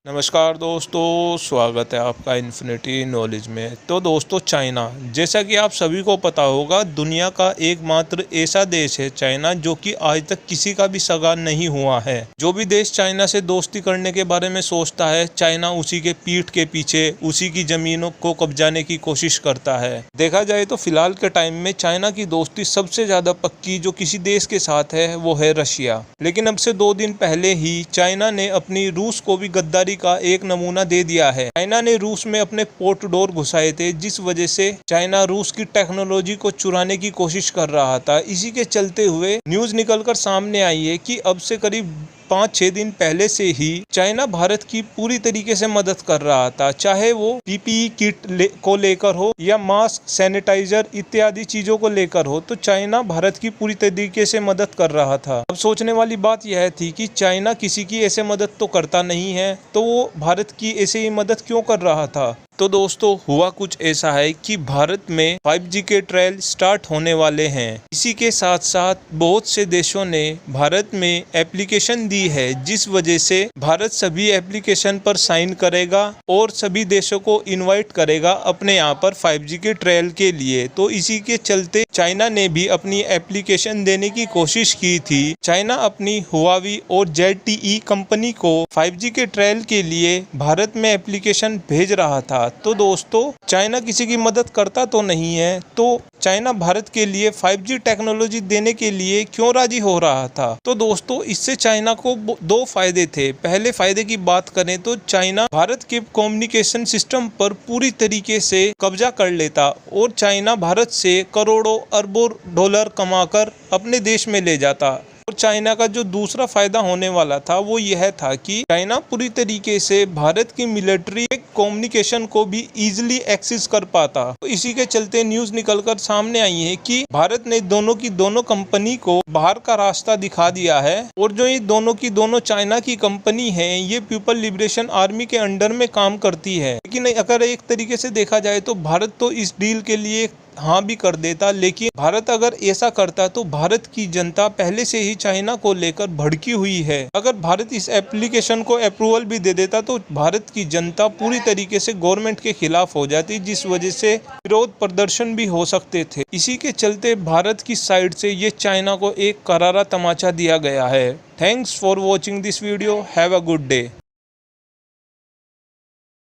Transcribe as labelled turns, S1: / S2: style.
S1: नमस्कार दोस्तों, स्वागत है आपका इन्फिनिटी नॉलेज में। तो दोस्तों, चाइना, जैसा कि आप सभी को पता होगा, दुनिया का एकमात्र ऐसा देश है चाइना जो कि आज तक किसी का भी सगा नहीं हुआ है। जो भी देश चाइना से दोस्ती करने के बारे में सोचता है, चाइना उसी के पीठ के पीछे उसी की जमीनों को कब्जाने की कोशिश करता है। देखा जाए तो फिलहाल के टाइम में चाइना की दोस्ती सबसे ज्यादा पक्की जो किसी देश के साथ है वो है रशिया। लेकिन अब से 2 दिन पहले ही चाइना ने अपनी रूस को भी गद्दारी का एक नमूना दे दिया है। चाइना ने रूस में अपने पोर्ट डोर घुसाए थे, जिस वजह से चाइना रूस की टेक्नोलॉजी को चुराने की कोशिश कर रहा था। इसी के चलते हुए न्यूज निकलकर सामने आई है कि अब से करीब 5-6 दिन पहले से ही चाइना भारत की पूरी तरीके से मदद कर रहा था, चाहे वो पीपीई किट को लेकर हो या मास्क, सैनिटाइजर इत्यादि चीजों को लेकर हो। तो चाइना भारत की पूरी तरीके से मदद कर रहा था। अब सोचने वाली बात यह थी कि चाइना किसी की ऐसे मदद तो करता नहीं है, तो वो भारत की ऐसे ही मदद क्यों कर रहा था। तो दोस्तों, हुआ कुछ ऐसा है कि भारत में 5G के ट्रायल स्टार्ट होने वाले हैं। इसी के साथ साथ बहुत से देशों ने भारत में एप्लीकेशन दी है, जिस वजह से भारत सभी एप्लीकेशन पर साइन करेगा और सभी देशों को इनवाइट करेगा अपने यहाँ पर 5G के ट्रायल के लिए। तो इसी के चलते चाइना ने भी अपनी एप्लीकेशन देने की कोशिश की थी। चाइना अपनी हुआवी और ZTE कंपनी को 5G के ट्रायल के लिए भारत में एप्लीकेशन भेज रहा था। तो दोस्तों, चाइना किसी की मदद करता तो नहीं है, तो चाइना भारत के लिए 5G टेक्नोलॉजी देने के लिए क्यों राजी हो रहा था। तो दोस्तों, इससे चाइना को 2 फायदे थे। पहले फायदे की बात करें तो चाइना भारत के कम्युनिकेशन सिस्टम पर पूरी तरीके से कब्जा कर लेता और चाइना भारत से करोड़ों अरबों डॉलर कमाकर अपने देश में ले जाता। और चाइना का जो दूसरा फायदा होने वाला था वो यह था कि चाइना पूरी तरीके से भारत की मिलिट्री कम्युनिकेशन को भी इजीली एक्सेस कर पाता। तो इसी के चलते न्यूज निकलकर सामने आई है कि भारत ने दोनों की दोनों कंपनी को बाहर का रास्ता दिखा दिया है। और जो ये दोनों की दोनों चाइना की कंपनी है, ये पीपल लिबरेशन आर्मी के अंडर में काम करती है। लेकिन अगर एक तरीके से देखा जाए तो भारत तो इस डील के लिए हाँ भी कर देता, लेकिन भारत अगर ऐसा करता तो भारत की जनता पहले से ही चाइना को लेकर भड़की हुई है। अगर भारत इस एप्लीकेशन को अप्रूवल भी दे देता तो भारत की जनता पूरी तरीके से गवर्नमेंट के खिलाफ हो जाती, जिस वजह से विरोध प्रदर्शन भी हो सकते थे। इसी के चलते भारत की साइड से ये चाइना को एक करारा तमाचा दिया गया है। Thanks for watching this video. Have a good day.